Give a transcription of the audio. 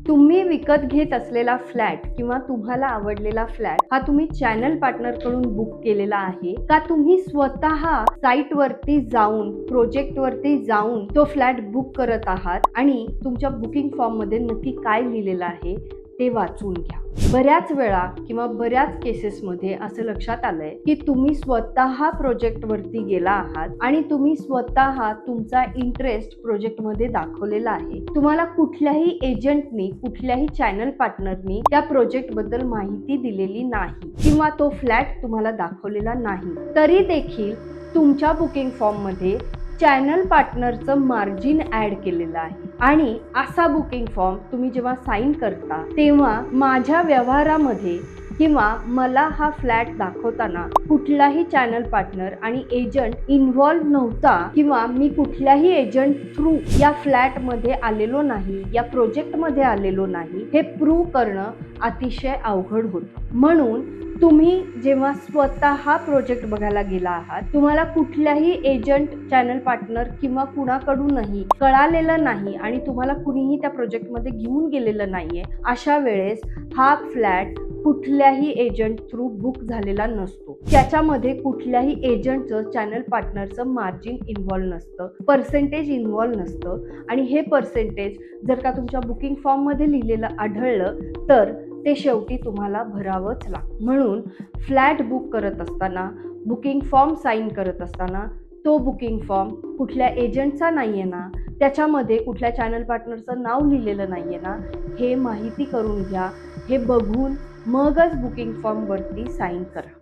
तुम्ही विकत घेत असलेला फ्लॅट किंवा तुम्हाला आवडलेला फ्लॅट हा तुम्ही चॅनल पार्टनर कडून बुक केलेला आहे का तुम्ही स्वतः साइट वरती जाऊन प्रोजेक्ट वरती जाऊन तो फ्लॅट बुक करत आहात आणि तुमच्या बुकिंग फॉर्म मध्ये नक्की काय लिहिलेलं आहे ते वाचून घ्या। बऱ्याच वेळा किंवा बऱ्याच केसेसमध्ये असं लक्षात आलंय की तुम्ही स्वतः प्रोजेक्ट वरती गेला आहात आणि तुम्ही स्वतः तुमचा इंटरेस्ट प्रोजेक्ट मध्ये दाखवलेला आहे। तुम्हाला कुठल्याही एजंटनी कुठल्याही चॅनल पार्टनरनी त्या प्रोजेक्ट बद्दल माहिती दिलेली नाही किंवा तो फ्लॅट तुम्हाला दाखवलेला नाही, तरी देखील तुमच्या बुकिंग फॉर्म मध्ये चॅनल पार्टनरचं मार्जिन ऍड केलेलं आहे आणि असा बुकिंग फॉर्म तुम्ही जेव्हा साईन करता तेव्हा माझ्या व्यवहारामध्ये किंवा मला हा फ्लॅट दाखवताना कुठलाही चॅनल पार्टनर आणि एजंट इन्व्हॉल्व नव्हता किंवा मी कुठल्याही एजंट थ्रू या फ्लॅट मध्ये आलेलो नाही, या प्रोजेक्ट मध्ये आलेलो नाही, हे प्रूव्ह करणं अतिशय अवघड होतं। म्हणून तुम्ही जेव्हा स्वतः प्रोजेक्ट बघायला गेला आहात, तुम्हाला कुठल्याही एजंट चॅनल पार्टनर किंवा कुणाकडूनही कळालेलं नाही आणि तुम्हाला कुणीही त्या प्रोजेक्ट मध्ये घेऊन गेलेलं नाहीये, अशा वेळेस हा फ्लॅट कुठल्याही एजंट थ्रू बुक झालेला नसतो। त्याच्यामध्ये कुठल्याही एजंटचं चॅनल पार्टनरचं मार्जिन इन्व्हॉल्व नसतं, पर्सेंटेज इन्व्हॉल्व नसतं आणि हे पर्सेंटेज जर का तुमच्या बुकिंग फॉर्म मध्ये लिहिलेलं आढळलं तर ते शेवटी तुम्हाला भरावंच लागतं। म्हणून फ्लॅट बुक करत असताना, बुकिंग फॉर्म साईन करत असताना तो बुकिंग फॉर्म कुठल्या एजंटचा नाहीये ना, त्याच्यामध्ये कुठल्या चॅनल पार्टनरचं नाव लिहिलेलं नाहीये ना, हे माहिती करून घ्या। हे बघून मगच बुकिंग फॉर्म वरती साईन करा।